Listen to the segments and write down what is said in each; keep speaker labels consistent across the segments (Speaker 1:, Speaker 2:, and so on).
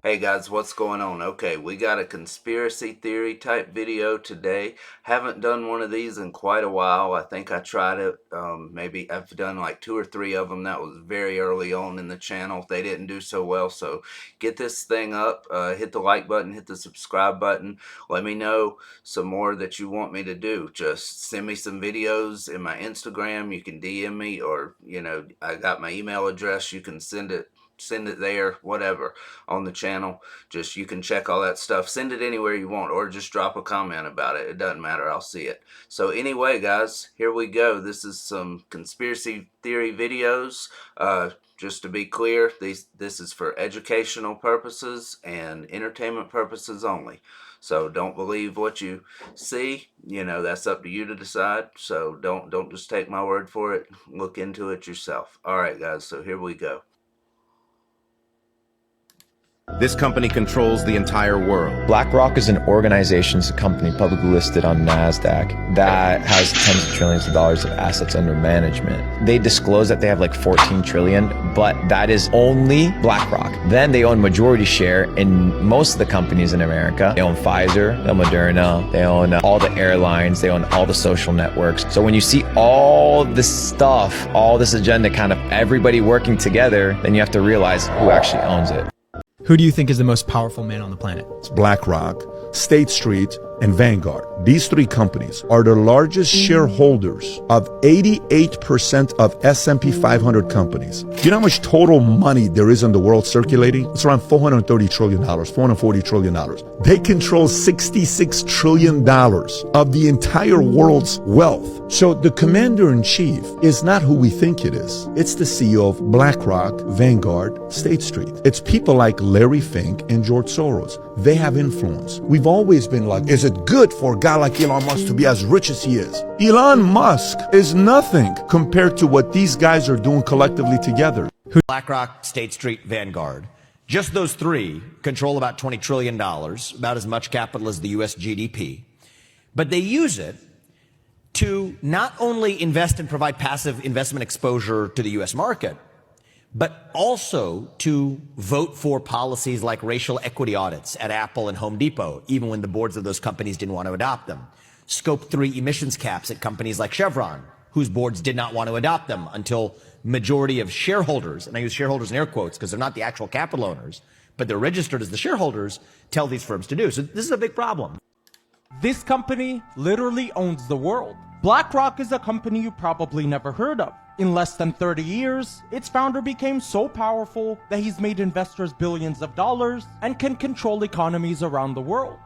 Speaker 1: Hey guys, what's going on? Okay, we got a conspiracy theory type video today. Haven't done one of these in quite a while. I think I tried it. Maybe I've done like 2 or 3 of them. That was very early on in the channel. They didn't do so well. So get this thing up. Hit the like button, hit the subscribe button. Let me know some more that you want me to do. Just send me some videos in my Instagram. You can DM me, or I got my email address. You can send it there, whatever, on the channel. Just, you can check all that stuff. Send it anywhere you want, or just drop a comment about it. It doesn't matter. I'll see it. So anyway, guys, here we go. This is some conspiracy theory videos. Just to be clear, this is for educational purposes and entertainment purposes only. So don't believe what you see. That's up to you to decide. So don't just take my word for it. Look into it yourself. All right, guys, so here we go.
Speaker 2: This company controls the entire world.
Speaker 3: BlackRock is an organization, it's a company publicly listed on NASDAQ that has tens of trillions of dollars of assets under management. They disclose that they have like 14 trillion, but that is only BlackRock. Then they own majority share in most of the companies in America. They own Pfizer, they own Moderna, they own all the airlines, they own all the social networks. So when you see all this stuff, all this agenda, kind of everybody working together, then you have to realize who actually owns it.
Speaker 4: Who do you think is the most powerful man on the planet?
Speaker 5: It's BlackRock, State Street, and Vanguard. These 3 companies are the largest shareholders of 88% of S&P 500 companies. Do you know how much total money there is in the world circulating? It's around $430 trillion, $440 trillion. They control $66 trillion of the entire world's wealth. So the commander-in-chief is not who we think it is. It's the CEO of BlackRock, Vanguard, State Street. It's people like Larry Fink and George Soros. They have influence. We've always been like, is it good for a guy like Elon Musk to be as rich as he is? Elon Musk is nothing compared to what these guys are doing collectively together.
Speaker 6: BlackRock, State Street, Vanguard. Just those 3 control about $20 trillion, about as much capital as the US GDP. But they use it to not only invest and provide passive investment exposure to the US market, but also to vote for policies like racial equity audits at Apple and Home Depot, even when the boards of those companies didn't want to adopt them. Scope 3 emissions caps at companies like Chevron, whose boards did not want to adopt them until majority of shareholders, and I use shareholders in air quotes because they're not the actual capital owners, but they're registered as the shareholders, tell these firms to do. So this is a big problem.
Speaker 7: This company literally owns the world. BlackRock is a company you probably never heard of. In less than 30 years, its founder became so powerful that he's made investors billions of dollars and can control economies around the world.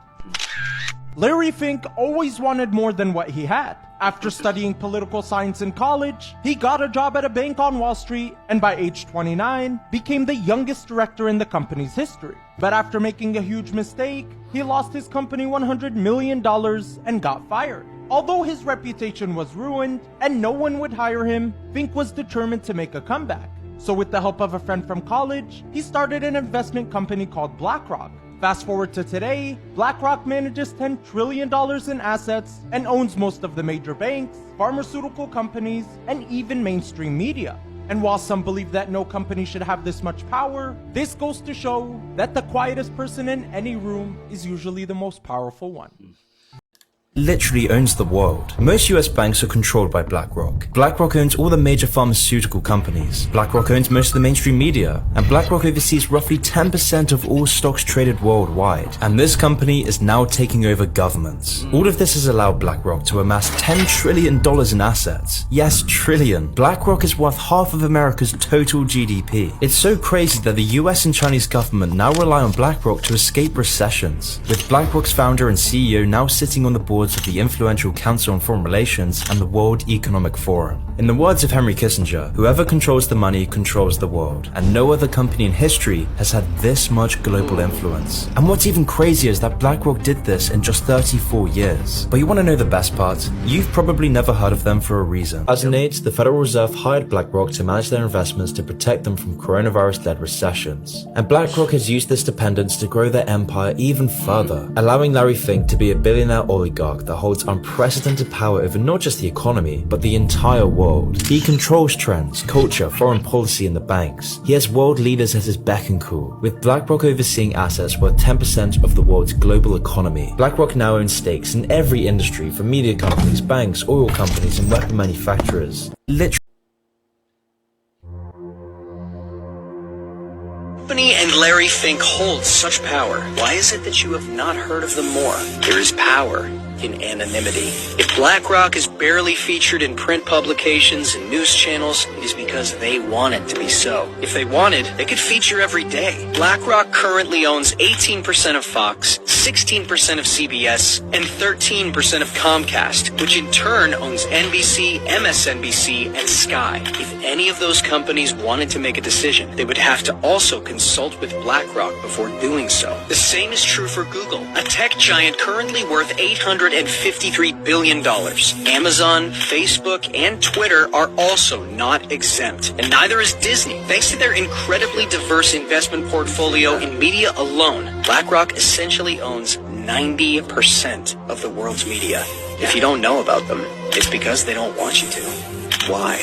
Speaker 7: Larry Fink always wanted more than what he had. After studying political science in college, he got a job at a bank on Wall Street and by age 29, became the youngest director in the company's history. But after making a huge mistake, he lost his company $100 million and got fired. Although his reputation was ruined and no one would hire him, Fink was determined to make a comeback. So with the help of a friend from college, he started an investment company called BlackRock. Fast forward to today, BlackRock manages $10 trillion in assets and owns most of the major banks, pharmaceutical companies, and even mainstream media. And while some believe that no company should have this much power, this goes to show that the quietest person in any room is usually the most powerful one.
Speaker 8: Literally owns the world. Most US banks are controlled by BlackRock. BlackRock owns all the major pharmaceutical companies. BlackRock owns most of the mainstream media. And BlackRock oversees roughly 10% of all stocks traded worldwide. And this company is now taking over governments. All of this has allowed BlackRock to amass $10 trillion in assets. Yes, trillion. BlackRock is worth half of America's total GDP. It's so crazy that the US and Chinese government now rely on BlackRock to escape recessions, with BlackRock's founder and CEO now sitting on the board of the influential Council on Foreign Relations and the World Economic Forum. In the words of Henry Kissinger, whoever controls the money controls the world, and no other company in history has had this much global influence. And what's even crazier is that BlackRock did this in just 34 years. But you want to know the best part? You've probably never heard of them for a reason. 2008, the Federal Reserve hired BlackRock to manage their investments to protect them from coronavirus-led recessions. And BlackRock has used this dependence to grow their empire even further, allowing Larry Fink to be a billionaire oligarch oligarch that holds unprecedented power over not just the economy, but the entire world. He controls trends, culture, foreign policy, and the banks. He has world leaders at his beck and call, with BlackRock overseeing assets worth 10% of the world's global economy. BlackRock now owns stakes in every industry, from media companies, banks, oil companies, and weapon manufacturers. Literally.
Speaker 9: Company and Larry Fink hold such power. Why is it that you have not heard of them more? There is power in anonymity. If BlackRock is barely featured in print publications and news channels, it is because they want it to be so. If they wanted, they could feature every day. BlackRock currently owns 18% of Fox, 16% of CBS, and 13% of Comcast, which in turn owns NBC, MSNBC, and Sky. If any of those companies wanted to make a decision, they would have to also consult with BlackRock before doing so. The same is true for Google, a tech giant currently worth $853 billion. Amazon, Facebook, and Twitter are also not exempt, and neither is Disney. Thanks to their incredibly diverse investment portfolio in media alone, BlackRock essentially owns 90% of the world's media. If you don't know about them, it's because they don't want you to. Why?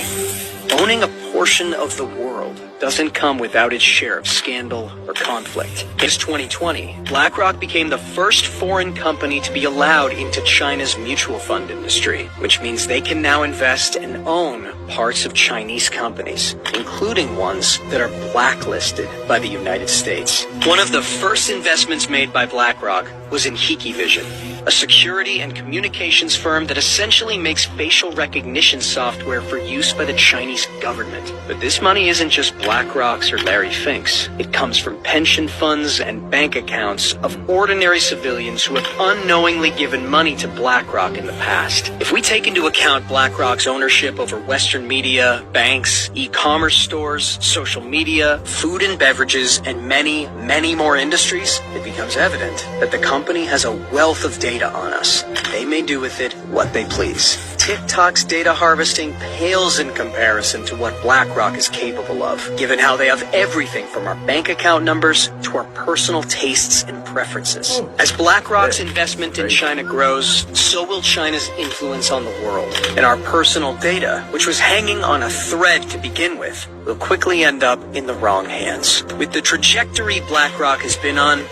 Speaker 9: Owning a portion of the world doesn't come without its share of scandal or conflict. In 2020, BlackRock became the first foreign company to be allowed into China's mutual fund industry, which means they can now invest and own parts of Chinese companies, including ones that are blacklisted by the United States. One of the first investments made by BlackRock was in Hikvision, a security and communications firm that essentially makes facial recognition software for use by the Chinese government. But this money isn't just BlackRock's or Larry Fink's. It comes from pension funds and bank accounts of ordinary civilians who have unknowingly given money to BlackRock in the past. If we take into account BlackRock's ownership over Western media, banks, e-commerce stores, social media, food and beverages, and many, many more industries, it becomes evident that the company has a wealth of data on us. They may do with it what they please. TikTok's data harvesting pales in comparison to what BlackRock is capable of, given how they have everything from our bank account numbers to our personal tastes and preferences. As BlackRock's investment in China grows, so will China's influence on the world. And our personal data, which was hanging on a thread to begin with, will quickly end up in the wrong hands. With the trajectory BlackRock has been on,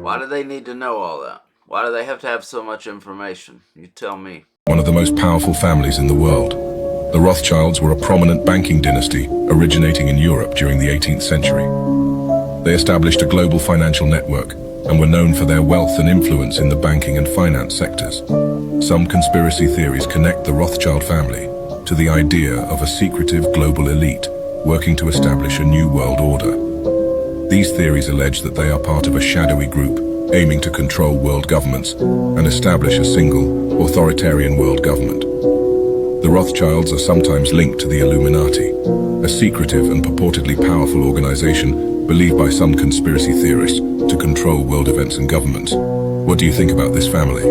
Speaker 1: Why do they need to know all that? Why do they have to have so much information? You tell me.
Speaker 10: One of the most powerful families in the world. The Rothschilds were a prominent banking dynasty originating in Europe during the 18th century. They established a global financial network and were known for their wealth and influence in the banking and finance sectors. Some conspiracy theories connect the Rothschild family to the idea of a secretive global elite working to establish a new world order. These theories allege that they are part of a shadowy group aiming to control world governments and establish a single, authoritarian world government. The Rothschilds are sometimes linked to the Illuminati, a secretive and purportedly powerful organization believed by some conspiracy theorists to control world events and governments. What do you think about this family?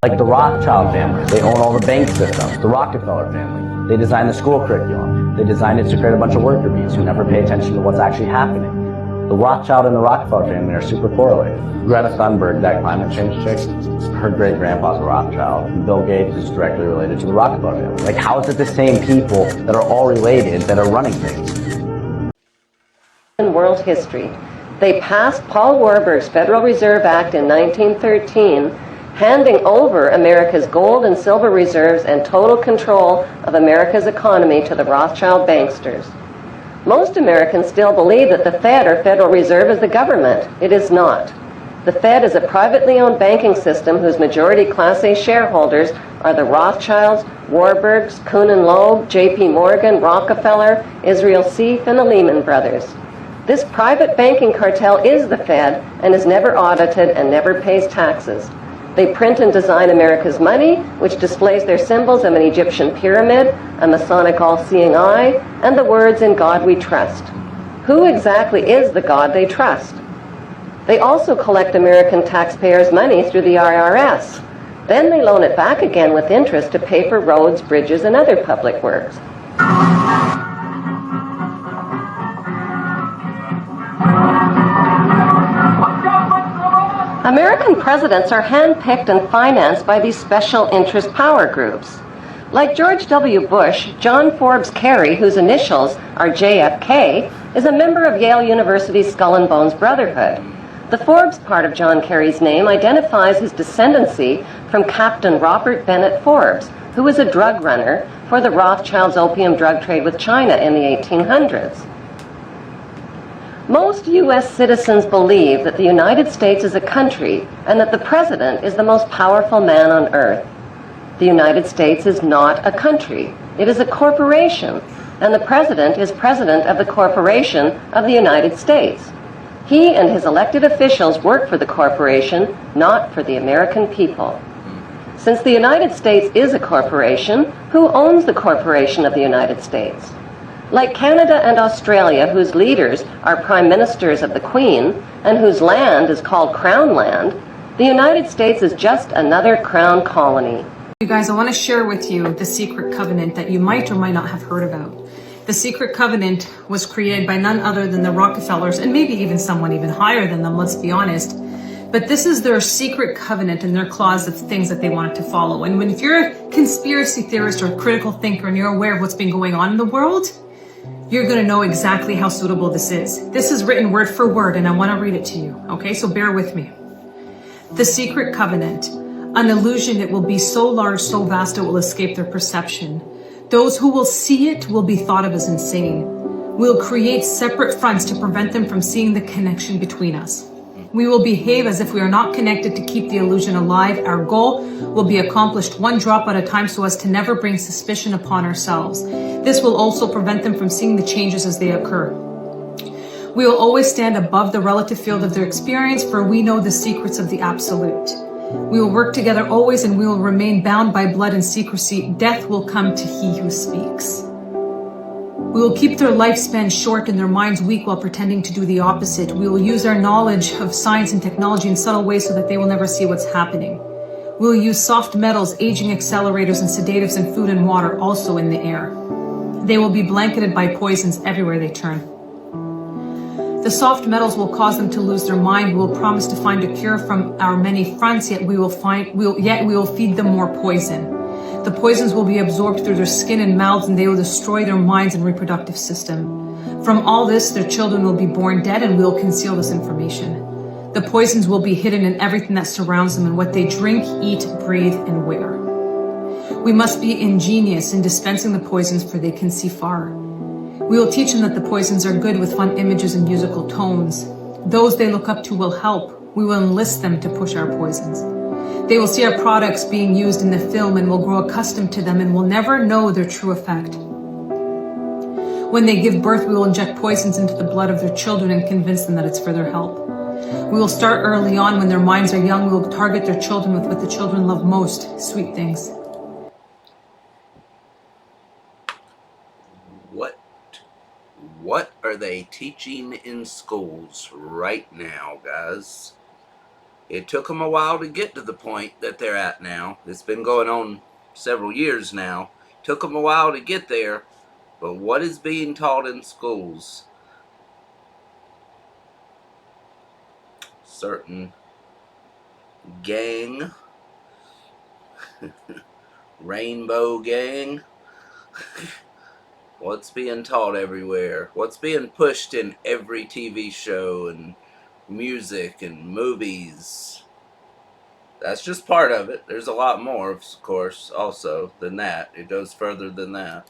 Speaker 11: Like the Rothschild family, they own all the bank systems. The Rockefeller family, they design the school curriculum. They designed it to create a bunch of worker bees who never pay attention to what's actually happening. The Rothschild and the Rockefeller family are super correlated. Greta Thunberg, that climate change chick, her great-grandpa's a Rothschild. And Bill Gates is directly related to the Rockefeller family. Like, how is it the same people that are all related that are running things?
Speaker 12: In world history, they passed Paul Warburg's Federal Reserve Act in 1913, handing over America's gold and silver reserves and total control of America's economy to the Rothschild banksters. Most Americans still believe that the Fed, or Federal Reserve, is the government. It is not. The Fed is a privately owned banking system whose majority Class A shareholders are the Rothschilds, Warburgs, Kuhn and Loeb, J.P. Morgan, Rockefeller, Israel Seif, and the Lehman Brothers. This private banking cartel is the Fed and is never audited and never pays taxes. They print and design America's money, which displays their symbols of an Egyptian pyramid, a Masonic all-seeing eye, and the words, "In God we trust." Who exactly is the God they trust? They also collect American taxpayers' money through the IRS. Then they loan it back again with interest to pay for roads, bridges, and other public works. American presidents are handpicked and financed by these special interest power groups. Like George W. Bush, John Forbes Kerry, whose initials are JFK, is a member of Yale University's Skull and Bones Brotherhood. The Forbes part of John Kerry's name identifies his descendancy from Captain Robert Bennett Forbes, who was a drug runner for the Rothschilds' opium drug trade with China in the 1800s. Most U.S. citizens believe that the United States is a country and that the president is the most powerful man on earth. The United States is not a country. It is a corporation, and the president is president of the corporation of the United States. He and his elected officials work for the corporation, not for the American people. Since the United States is a corporation, who owns the corporation of the United States? Like Canada and Australia, whose leaders are prime ministers of the Queen, and whose land is called Crown Land, the United States is just another crown colony.
Speaker 13: You guys, I want to share with you the secret covenant that you might or might not have heard about. The secret covenant was created by none other than the Rockefellers, and maybe even someone even higher than them, let's be honest. But this is their secret covenant and their clause of things that they wanted to follow. And if you're a conspiracy theorist or a critical thinker and you're aware of what's been going on in the world, you're going to know exactly how suitable this is. This is written word for word, and I want to read it to you. Okay, so bear with me. The secret covenant. An illusion, it will be so large, so vast, it will escape their perception. Those who will see it will be thought of as insane. We'll create separate fronts to prevent them from seeing the connection between us. We will behave as if we are not connected to keep the illusion alive. Our goal will be accomplished one drop at a time so as to never bring suspicion upon ourselves. This will also prevent them from seeing the changes as they occur. We will always stand above the relative field of their experience, for we know the secrets of the absolute. We will work together always, and we will remain bound by blood and secrecy. Death will come to he who speaks. We will keep their lifespan short and their minds weak while pretending to do the opposite. We will use our knowledge of science and technology in subtle ways so that they will never see what's happening. We will use soft metals, aging accelerators, and sedatives in food and water, also in the air. They will be blanketed by poisons everywhere they turn. The soft metals will cause them to lose their mind. We will promise to find a cure from our many fronts, yet we will feed them more poison. The poisons will be absorbed through their skin and mouths, and they will destroy their minds and reproductive system. From all this, their children will be born dead, and we will conceal this information. The poisons will be hidden in everything that surrounds them and what they drink, eat, breathe, and wear. We must be ingenious in dispensing the poisons, for they can see far. We will teach them that the poisons are good with fun images and musical tones. Those they look up to will help. We will enlist them to push our poisons. They will see our products being used in the film and will grow accustomed to them and will never know their true effect. When they give birth, we will inject poisons into the blood of their children and convince them that it's for their help. We will start early on when their minds are young. We will target their children with what the children love most, sweet things.
Speaker 1: What are they teaching in schools right now, guys? It took them a while to get to the point that they're at now. It's been going on several years now. Took them a while to get there, but what is being taught in schools? Certain gang, rainbow gang. What's being taught everywhere? What's being pushed in every TV show and music and movies? That's just part of it. There's a lot more, of course, also, than that. It goes further than that.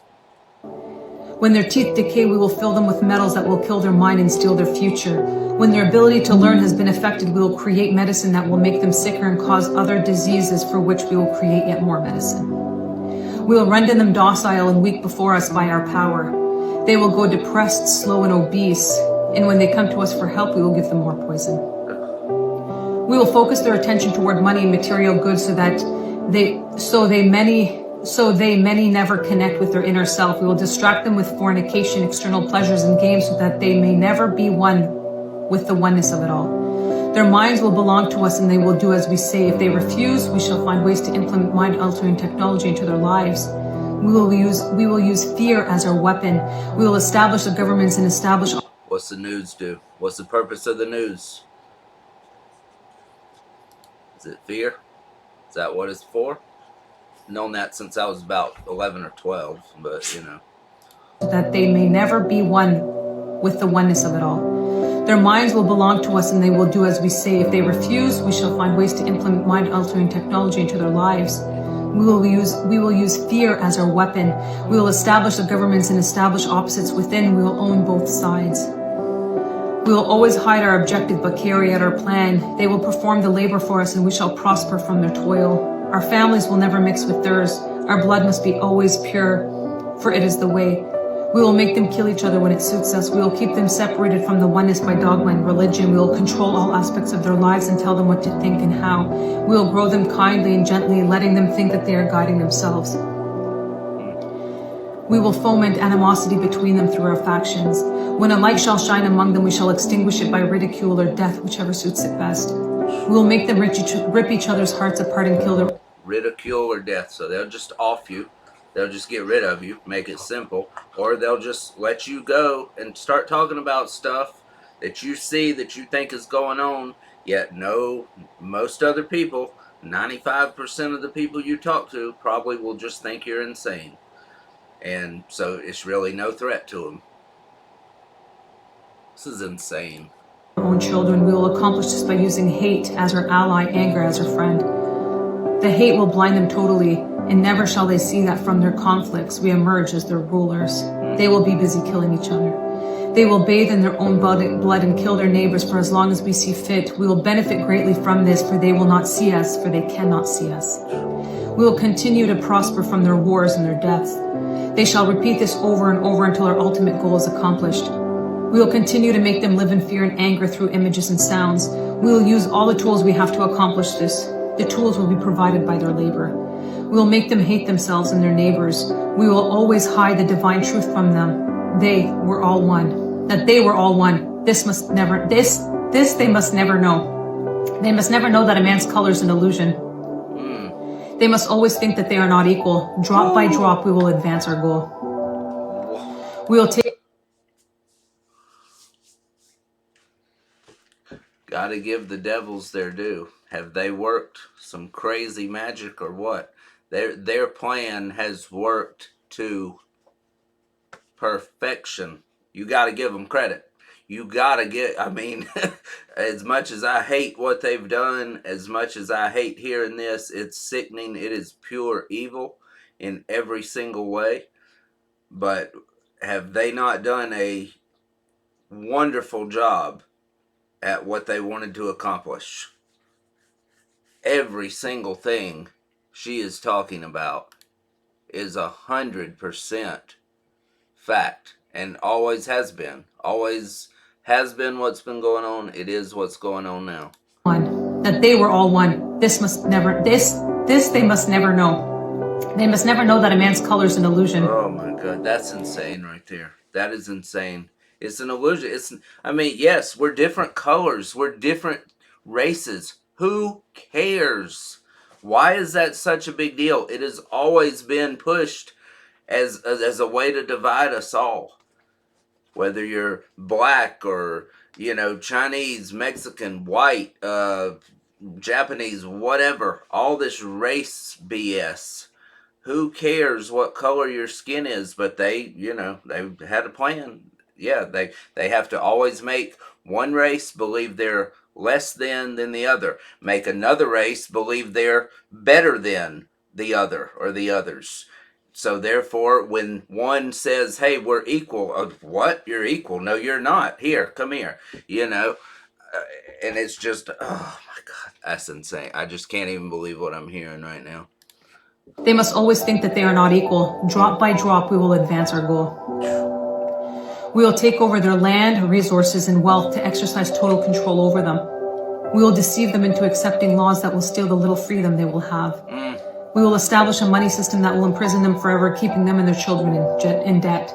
Speaker 13: When their teeth decay, we will fill them with metals that will kill their mind and steal their future. When their ability to learn has been affected, we will create medicine that will make them sicker and cause other diseases, for which we will create yet more medicine. We will render them docile and weak before us by our power. They will go depressed, slow, and obese, and when they come to us for help, we will give them more poison. We will focus their attention toward money and material goods so many never connect with their inner self. We will distract them with fornication, external pleasures, and games so that they may never be one with the oneness of it all. Their minds will belong to us and they will do as we say. If they refuse, we shall find ways to implement mind-altering technology into their lives. We will use fear as our weapon. We will establish the governments and establish...
Speaker 1: What's the news do? What's the purpose of the news? Is it fear? Is that what it's for? Known that since I was about 11 or 12, but you know.
Speaker 13: That they may never be one with the oneness of it all. Their minds will belong to us and they will do as we say. If they refuse, we shall find ways to implement mind-altering technology into their lives. We will use fear as our weapon. We will establish the governments and establish opposites within. We will own both sides. We will always hide our objective but carry out our plan. They will perform the labor for us and we shall prosper from their toil. Our families will never mix with theirs. Our blood must be always pure, for it is the way. We will make them kill each other when it suits us. We will keep them separated from the oneness by dogma and religion. We will control all aspects of their lives and tell them what to think and how. We will grow them kindly and gently, letting them think that they are guiding themselves. We will foment animosity between them through our factions. When a light shall shine among them, we shall extinguish it by ridicule or death, whichever suits it best. We will make them rip each other's hearts apart and kill their...
Speaker 1: Ridicule or death. So they'll just off you. They'll just get rid of you, make it simple, or they'll just let you go and start talking about stuff that you see that you think is going on, yet no, most other people, 95% of the people you talk to probably will just think you're insane. And so it's really no threat to them. This is insane.
Speaker 13: Our own children. We will accomplish this by using hate as our ally, anger as our friend. The hate will blind them totally, and never shall they see that from their conflicts we emerge as their rulers. They will be busy killing each other. They will bathe in their own blood and kill their neighbors for as long as we see fit. We will benefit greatly from this, for they will not see us, for they cannot see us. We will continue to prosper from their wars and their deaths. They shall repeat this over and over until our ultimate goal is accomplished. We will continue to make them live in fear and anger through images and sounds. We will use all the tools we have to accomplish this. The tools will be provided by their labor. We will make them hate themselves and their neighbors. We will always hide the divine truth from them. They were all one. That they were all one. This they must never know. They must never know that a man's color is an illusion. They must always think that they are not equal. Drop by drop, we will advance our goal. We will take...
Speaker 1: Gotta give the devils their due. Have they worked some crazy magic or what? Their plan has worked to perfection. You gotta give them credit. You gotta get, I mean, as much as I hate what they've done, as much as I hate hearing this, it's sickening. It is pure evil in every single way. But have they not done a wonderful job at what they wanted to accomplish? Every single thing she is talking about is 100% fact, and always has been. Always has been what's been going on. It is what's going on now.
Speaker 13: One. That they were all one. This they must never know. They must never know that a man's color is an illusion.
Speaker 1: Oh my God, that's insane right there. That is insane. It's an illusion. I mean, yes, we're different colors. We're different races. Who cares? Why is that such a big deal? It has always been pushed as a way to divide us all. Whether you're black or, you know, Chinese, Mexican, white, Japanese, whatever. All this race BS. Who cares what color your skin is? But they, you know, they had a plan. Yeah, they have to always make one race believe they're less than the other. Make another race believe they're better than the other or the others. So therefore, when one says, hey, we're equal, what? You're equal? No, you're not. Here, come here. You know, and it's just, oh my God, that's insane. I just can't even believe what I'm hearing right now.
Speaker 13: They must always think that they are not equal. Drop by drop, we will advance our goal. We will take over their land, resources, and wealth to exercise total control over them. We will deceive them into accepting laws that will steal the little freedom they will have. We will establish a money system that will imprison them forever, keeping them and their children in debt.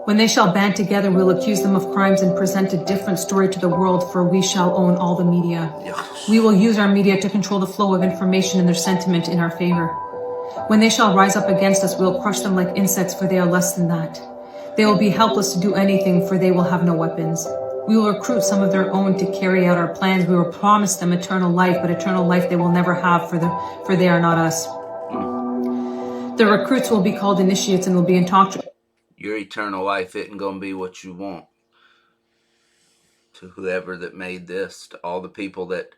Speaker 13: When they shall band together, we will accuse them of crimes and present a different story to the world, for we shall own all the media. We will use our media to control the flow of information and their sentiment in our favor. When they shall rise up against us, we will crush them like insects, for they are less than that. They will be helpless to do anything, for they will have no weapons. We will recruit some of their own to carry out our plans. We will promise them eternal life, but eternal life they will never have, for they are not us. The recruits will be called initiates and will be indoctrinated.
Speaker 1: Your eternal life isn't going to be what you want. To whoever that made this, to all the people that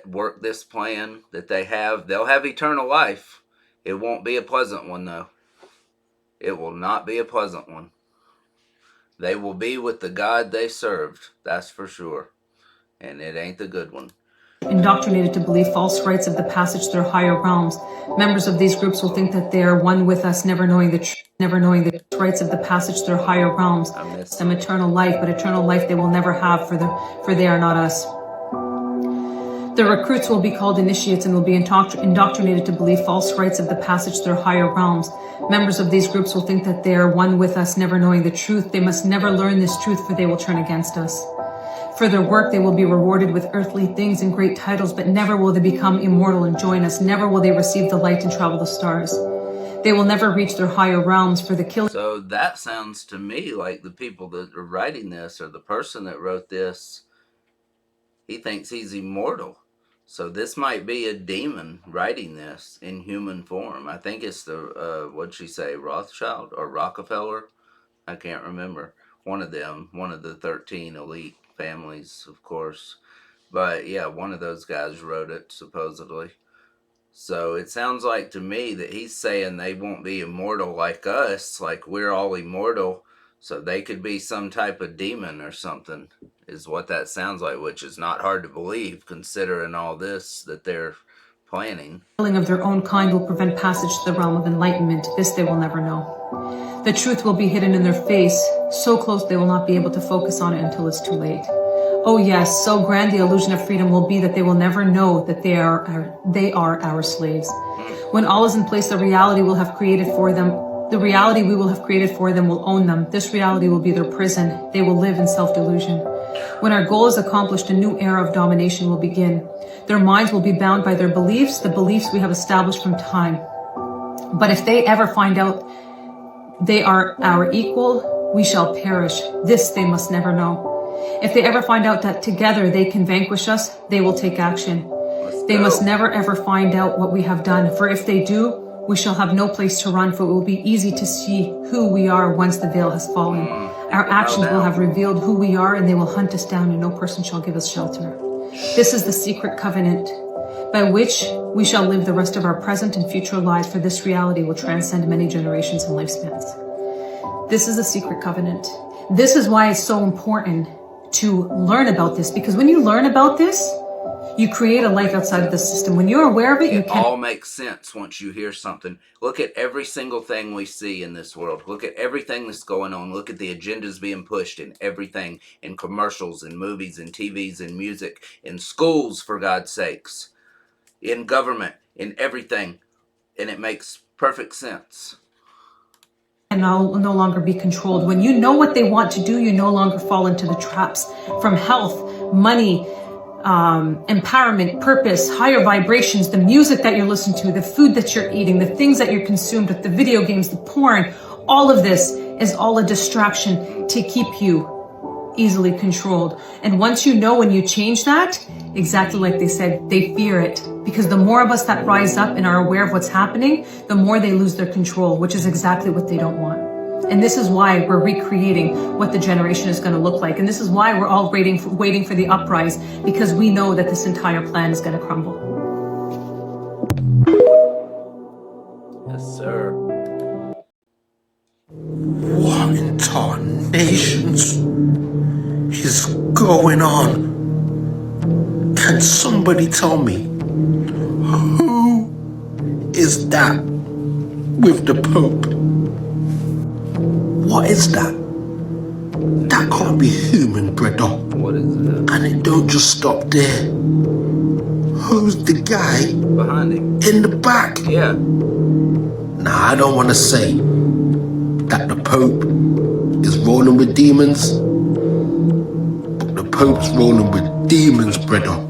Speaker 1: work this plan that they'll have eternal life. It won't be a pleasant one, though. It will not be a pleasant one. They will be with the God they served, that's for sure. And it ain't the good one.
Speaker 13: Indoctrinated to believe false rites of the passage through higher realms. Members of these groups will think that they are one with us, never knowing the rites of the passage through higher realms. Some eternal life, but eternal life they will never have, for they are not us. The recruits will be called initiates and will be indoctrinated to believe false rites of the passage through higher realms. Members of these groups will think that they are one with us, never knowing the truth. They must never learn this truth, for they will turn against us. For their work, they will be rewarded with earthly things and great titles, but never will they become immortal and join us. Never will they receive the light and travel the stars. They will never reach their higher realms, for the killing.
Speaker 1: So that sounds to me like the people that are writing this, or the person that wrote this, he thinks he's immortal. So this might be a demon writing this in human form. I think it's the, what'd she say, Rothschild or Rockefeller? I can't remember. One of them, one of the 13 elite families, of course. But yeah, one of those guys wrote it, supposedly. So it sounds like to me that he's saying they won't be immortal like us, like we're all immortal. So they could be some type of demon or something, is what that sounds like, which is not hard to believe considering all this that they're planning.
Speaker 13: Killing of their own kind will prevent passage to the realm of enlightenment. This they will never know. The truth will be hidden in their face, so close they will not be able to focus on it until it's too late. Oh yes, so grand the illusion of freedom will be that they will never know that they are our slaves. When all is in place, the reality we will have created for them will own them. This reality will be their prison. They will live in self-delusion. When our goal is accomplished, a new era of domination will begin. Their minds will be bound by their beliefs, the beliefs we have established from time. But if they ever find out they are our equal, we shall perish. This they must never know. If they ever find out that together they can vanquish us, they will take action. They must never ever find out what we have done, for if they do, we shall have no place to run, for it will be easy to see who we are once the veil has fallen. Our actions will have revealed who we are, and they will hunt us down, and no person shall give us shelter. This is the secret covenant by which we shall live the rest of our present and future lives, for this reality will transcend many generations and lifespans. This is the secret covenant. This is why it's so important to learn about this, because when you learn about this, you create a life outside of the system. When you're aware of it, you can...
Speaker 1: It all makes sense once you hear something. Look at every single thing we see in this world. Look at everything that's going on. Look at the agendas being pushed in everything, in commercials, in movies, in TVs, in music, in schools, for God's sakes, in government, in everything. And it makes perfect sense.
Speaker 13: And no longer be controlled. When you know what they want to do, you no longer fall into the traps from health, money, empowerment, purpose, higher vibrations, the music that you're listening to, the food that you're eating, the things that you're consumed with, the video games, the porn. All of this is all a distraction to keep you easily controlled. And once you know, when you change that, exactly like they said, they fear it. Because the more of us that rise up and are aware of what's happening, the more they lose their control, which is exactly what they don't want. And this is why we're recreating what the generation is going to look like. And this is why we're all waiting for the uprise, because we know that this entire plan is going to crumble.
Speaker 1: Yes, sir.
Speaker 14: What in tarnations is going on? Can somebody tell me who is that with the Pope? What is that? That can't be human, brother.
Speaker 1: What is that?
Speaker 14: And it don't just stop there. Who's the guy
Speaker 1: behind him?
Speaker 14: In the back?
Speaker 1: Yeah.
Speaker 14: Now, I don't want to say that the Pope is rolling with demons, but the Pope's rolling with demons, brother.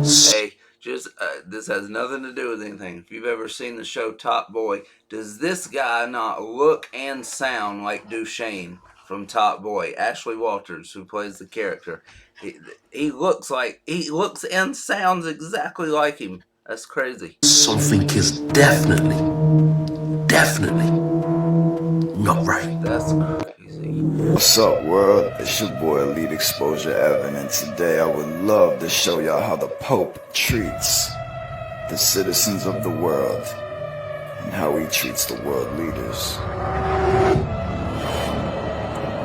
Speaker 1: Hey, just this has nothing to do with anything. If you've ever seen the show Top Boy, does this guy not look and sound like Duchesne from Top Boy, Ashley Walters, who plays the character. He looks and sounds exactly like him. That's crazy.
Speaker 14: Something is definitely not right.
Speaker 1: That's crazy.
Speaker 15: What's up, world? It's your boy Elite Exposure Evan, and today I would love to show y'all how the Pope treats the citizens of the world and how he treats the world leaders.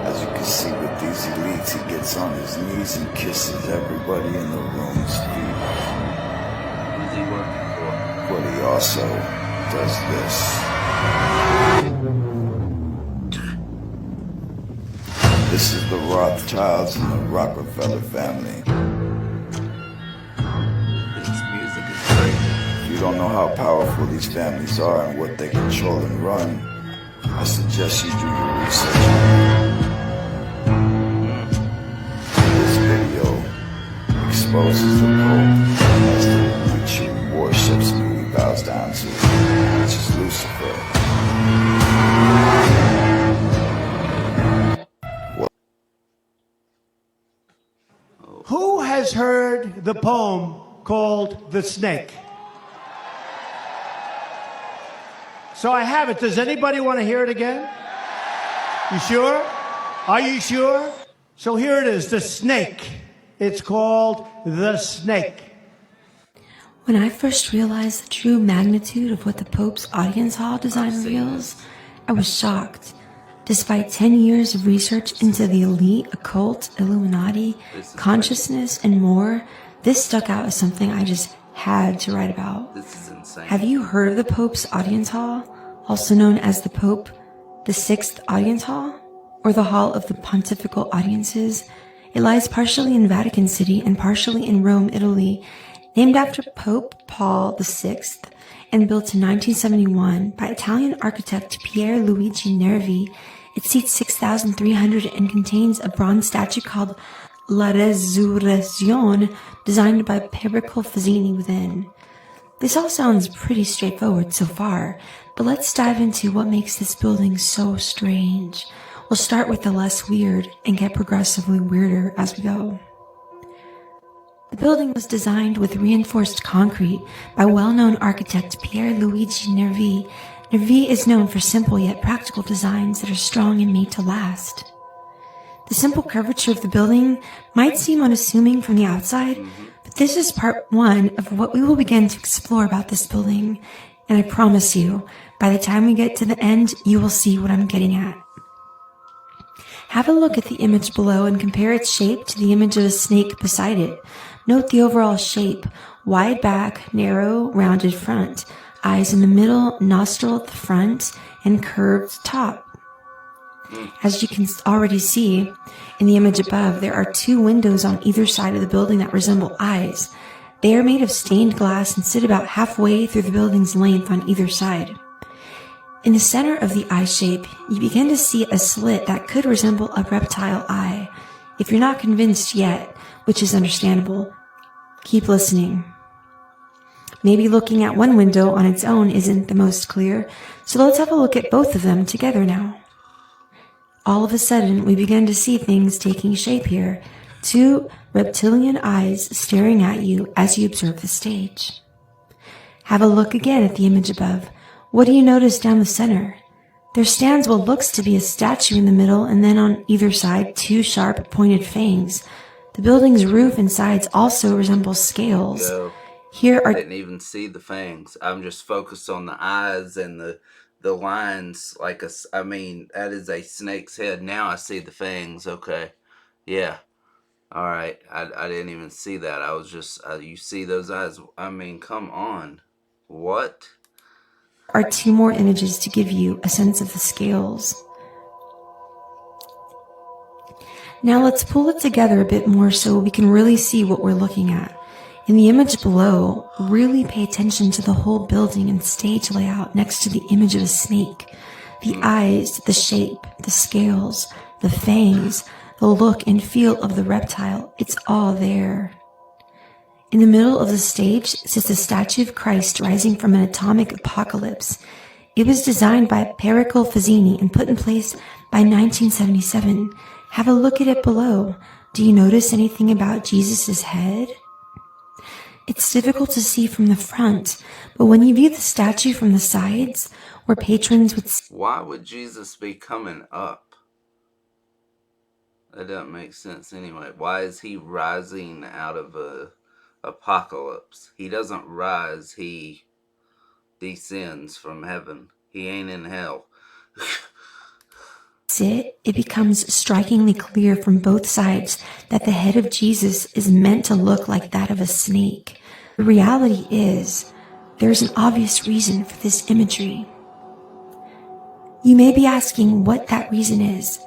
Speaker 15: As you can see with these elites, he gets on his knees and kisses everybody in the room's feet.
Speaker 1: Who's he working for?
Speaker 15: But he also does this. This is the Rothschilds and the Rockefeller family.
Speaker 1: This music is great.
Speaker 15: If you don't know how powerful these families are and what they control and run, I suggest you do your research. This video exposes the Pope as the one true worships who he bows down to, which is Lucifer.
Speaker 16: Who has heard the poem called The Snake? So I have it. Does anybody want to hear it again? You sure? Are you sure? So here it is, The Snake. It's called The Snake.
Speaker 17: When I first realized the true magnitude of what the Pope's audience hall design reveals, I was shocked. Despite 10 years of research into the elite, occult, Illuminati, consciousness, and more, this stuck out as something I just had to write about.
Speaker 1: This is insane.
Speaker 17: Have you heard of the Pope's audience hall, also known as the Pope the Sixth Audience Hall, or the Hall of the Pontifical Audiences? It lies partially in Vatican City and partially in Rome, Italy, named after Pope Paul VI, and built in 1971 by Italian architect Pier Luigi Nervi. It seats 6,300 and contains a bronze statue called La Resurrezione, designed by Pericle Fazzini within. This all sounds pretty straightforward so far, but let's dive into what makes this building so strange. We'll start with the less weird and get progressively weirder as we go. The building was designed with reinforced concrete by well-known architect Pier Luigi Nervi. Nervi is known for simple yet practical designs that are strong and made to last. The simple curvature of the building might seem unassuming from the outside, but this is part one of what we will begin to explore about this building, and I promise you, by the time we get to the end, you will see what I'm getting at. Have a look at the image below and compare its shape to the image of a snake beside it. Note the overall shape: wide back, narrow, rounded front, eyes in the middle, nostril at the front, and curved top. As you can already see in the image above, there are two windows on either side of the building that resemble eyes. They are made of stained glass and sit about halfway through the building's length on either side. In the center of the eye shape, you begin to see a slit that could resemble a reptile eye. If you're not convinced yet, which is understandable, keep listening. Maybe looking at one window on its own isn't the most clear, so let's have a look at both of them together now. All of a sudden, we begin to see things taking shape here. Two reptilian eyes staring at you as you observe the stage. Have a look again at the image above. What do you notice down the center? There stands what looks to be a statue in the middle, and then on either side, two sharp, pointed fangs. The building's roof and sides also resemble scales. Here are...
Speaker 1: I didn't even see the fangs. I'm just focused on the eyes and the lines. That is a snake's head. Now I see the fangs. Okay. Yeah. All right. I didn't even see that. I was just... you see those eyes? I mean, come on. What?
Speaker 17: Are two more images to give you a sense of the scales. Now let's pull it together a bit more so we can really see what we're looking at. In the image below, really pay attention to the whole building and stage layout next to the image of a snake. The eyes, the shape, the scales, the fangs, the look and feel of the reptile, it's all there. In the middle of the stage sits a statue of Christ rising from an atomic apocalypse. It was designed by Pericle Fazzini and put in place by 1977. Have a look at it below. Do you notice anything about Jesus' head? It's difficult to see from the front, but when you view the statue from the sides, where patrons would...
Speaker 1: Why would Jesus be coming up? That doesn't make sense anyway. Why is he rising out of a apocalypse? He doesn't rise, he descends from heaven. He ain't in hell.
Speaker 17: It becomes strikingly clear from both sides that the head of Jesus is meant to look like that of a snake. The reality is, there's an obvious reason for this imagery. You may be asking what that reason is.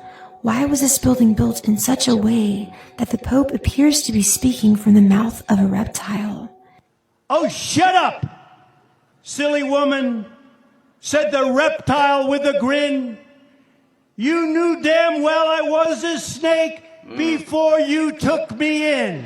Speaker 17: Why was this building built in such a way that the Pope appears to be speaking from the mouth of a reptile?
Speaker 16: Oh, shut up, silly woman, said the reptile with a grin. You knew damn well I was a snake before you took me in.